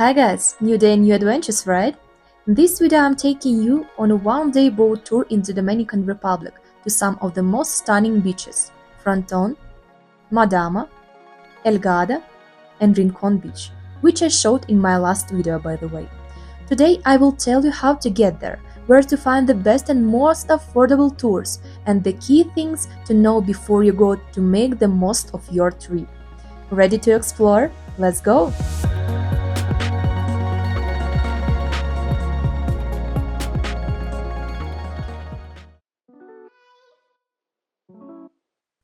Hi guys, new day, new adventures, right? In this video I'm taking you on a one-day boat tour in the Dominican Republic to some of the most stunning beaches: Frontón, Madama, El Gato, and Rincón Beach, which I showed in my last video, by the way. Today I will tell you how to get there, where to find the best and most affordable tours, and the key things to know before you go to make the most of your trip. Ready to explore? Let's go!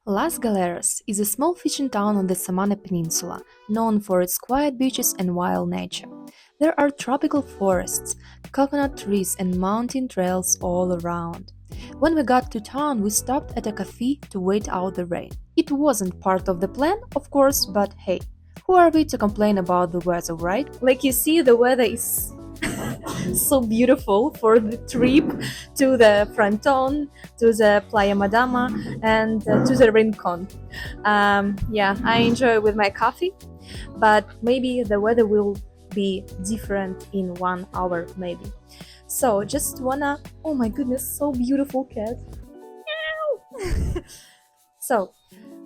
Las Galeras is a small fishing town on the Samana Peninsula, known for its quiet beaches and wild nature. There are tropical forests, coconut trees and mountain trails all around. When we got to town, we stopped at a cafe to wait out the rain. It wasn't part of the plan, of course, but hey, who are we to complain about the weather, right? Like you see, the weather is so beautiful for the trip to the Frontón, to the Playa Madama, and to the Rincón. Yeah, I enjoy with my coffee, but maybe the weather will be different in 1 hour, maybe. So just wanna, oh my goodness, so beautiful cat. So,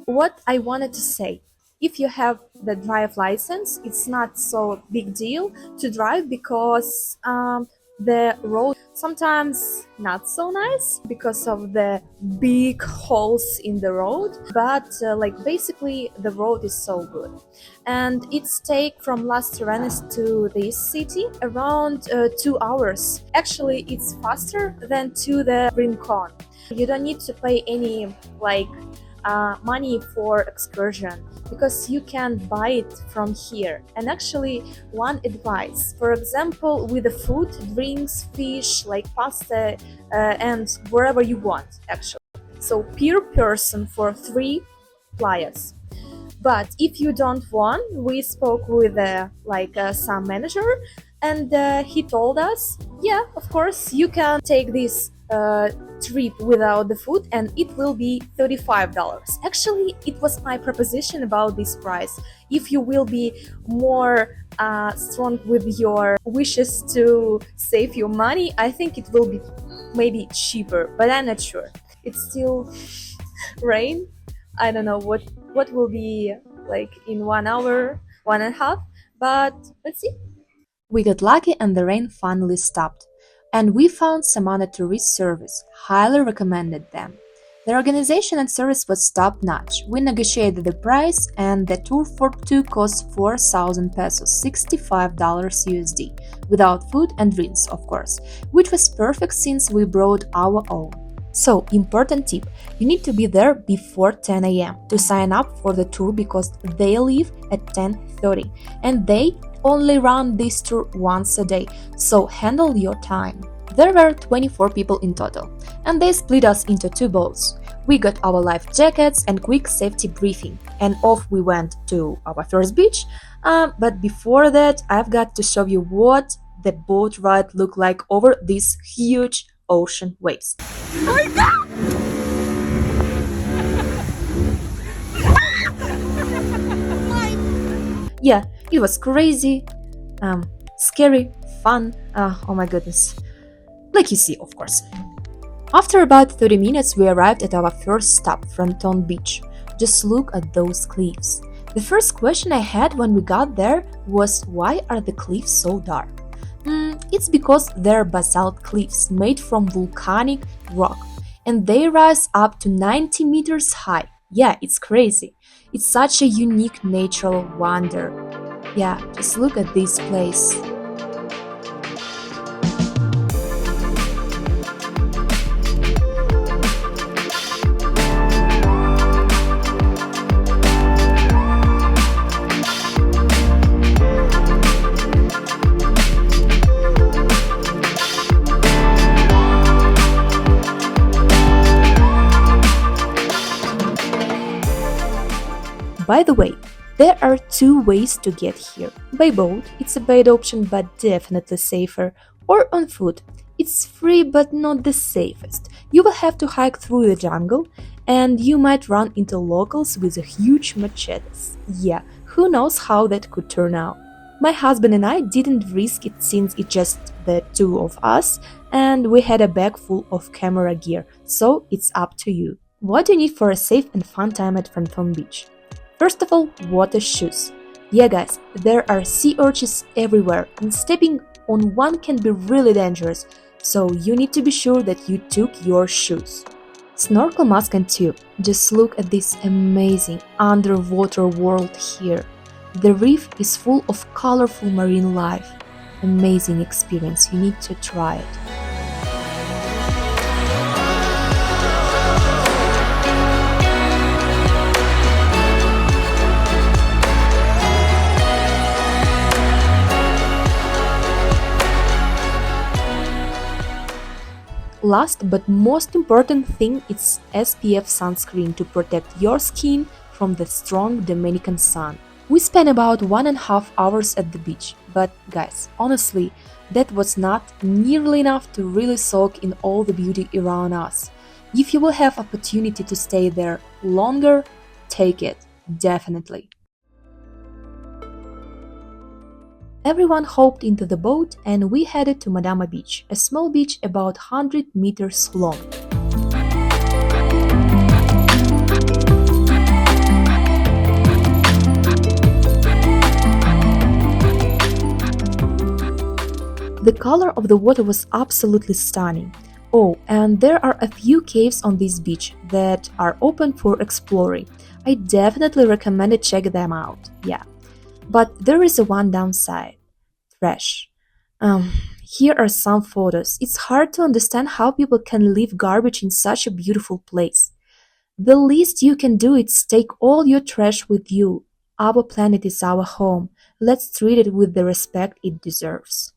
what I wanted to say. If you have the drive license, it's not so big deal to drive because the road sometimes not so nice because of the big holes in the road, but basically the road is so good. And it's take from Las Terrenas to this city around 2 hours. Actually, it's faster than to the Rincon. You don't need to pay any money for excursion because you can buy it from here. And actually, one advice, for example, with the food, drinks, fish like pasta and wherever you want, actually. So per person for 3 playas. But if you don't want, we spoke with some manager, and he told us, yeah, of course you can take this trip without the food and it will be $35. Actually, it was my proposition about this price. If you will be more strong with your wishes to save your money, I think it will be maybe cheaper, but I'm not sure. It's still rain. I don't know what will be like in 1 hour, 1.5, but let's see. We got lucky and the rain finally stopped. And we found Samana Tourist Service, highly recommended them. Their organization and service was top-notch. We negotiated the price and the tour for 2 cost 4,000 pesos, $65 USD, without food and drinks, of course, which was perfect since we brought our own. So, important tip, you need to be there before 10 a.m. to sign up for the tour because they leave at 10:30 and they only run this tour once a day, so handle your time. There were 24 people in total, and they split us into 2 boats. We got our life jackets and quick safety briefing, and off we went to our first beach. But before that, I've got to show you what the boat ride looked like over these huge ocean waves. Oh my God! Yeah, it was crazy, scary, fun, oh my goodness. Like you see, of course. After about 30 minutes, we arrived at our first stop, Frontón Beach. Just look at those cliffs. The first question I had when we got there was, why are the cliffs so dark? It's because they're basalt cliffs made from volcanic rock, and they rise up to 90 meters high. Yeah, it's crazy. It's such a unique natural wonder. Yeah, just look at this place. By the way, there are 2 ways to get here. By boat, it's a bad option but definitely safer, or on foot. It's free but not the safest. You will have to hike through the jungle and you might run into locals with huge machetes. Yeah, who knows how that could turn out. My husband and I didn't risk it since it's just the two of us and we had a bag full of camera gear, so it's up to you. What do you need for a safe and fun time at Frontón Beach? First of all, water shoes. Yeah guys, there are sea urchins everywhere and stepping on one can be really dangerous, so you need to be sure that you took your shoes. Snorkel mask and tube. Just look at this amazing underwater world here. The reef is full of colorful marine life. Amazing experience, you need to try it. Last but most important thing is SPF sunscreen to protect your skin from the strong Dominican sun. We spent about 1.5 hours at the beach, but guys, honestly, that was not nearly enough to really soak in all the beauty around us. If you will have opportunity to stay there longer, take it, definitely. Everyone hopped into the boat and we headed to Madama Beach, a small beach about 100 meters long. The color of the water was absolutely stunning. Oh, and there are a few caves on this beach that are open for exploring. I definitely recommend to check them out, yeah. But there is a one downside. Trash. Here are some photos. It's hard to understand how people can leave garbage in such a beautiful place. The least you can do is take all your trash with you. Our planet is our home. Let's treat it with the respect it deserves.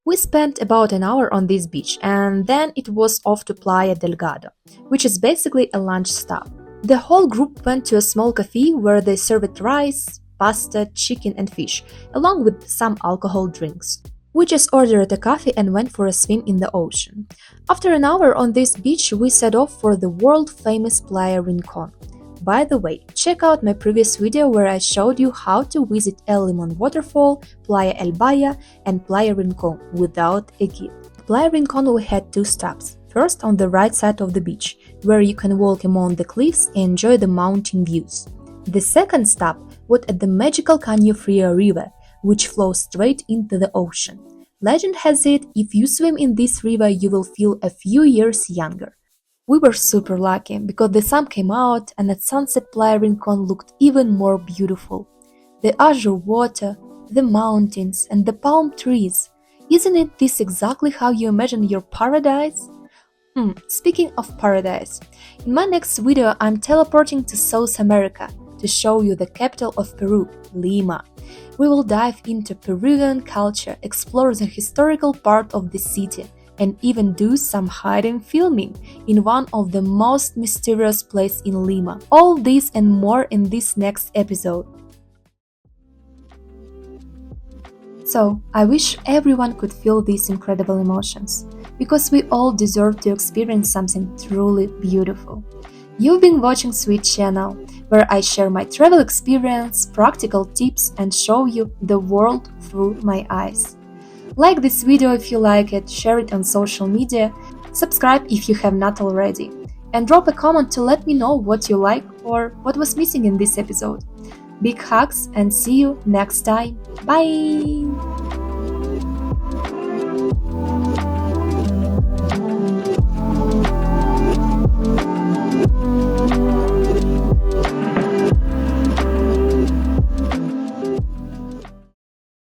We spent about an hour on this beach and then it was off to Playa del Gato, which is basically a lunch stop. The whole group went to a small cafe where they served rice, pasta, chicken and fish, along with some alcohol drinks. We just ordered a coffee and went for a swim in the ocean. After an hour on this beach, we set off for the world-famous Playa Rincón. By the way, check out my previous video where I showed you how to visit El Limón waterfall, Playa El Baya and Playa Rincón without a guide. Playa Rincón we had two stops. First on the right side of the beach, where you can walk among the cliffs and enjoy the mountain views. The second stop was at the magical Caño Frío River, which flows straight into the ocean. Legend has it, if you swim in this river you will feel a few years younger. We were super lucky because the sun came out and at sunset Playa Rincón looked even more beautiful. The azure water, the mountains and the palm trees. Isn't it this exactly how you imagine your paradise? Speaking of paradise, in my next video I'm teleporting to South America to show you the capital of Peru, Lima. We will dive into Peruvian culture, explore the historical part of the city, and even do some hidden filming in one of the most mysterious places in Lima. All this and more in this next episode. So, I wish everyone could feel these incredible emotions, because we all deserve to experience something truly beautiful. You've been watching Svit channel, where I share my travel experience, practical tips and show you the world through my eyes. Like this video if you like it, share it on social media, subscribe if you have not already, and drop a comment to let me know what you like or what was missing in this episode. Big hugs and see you next time. Bye!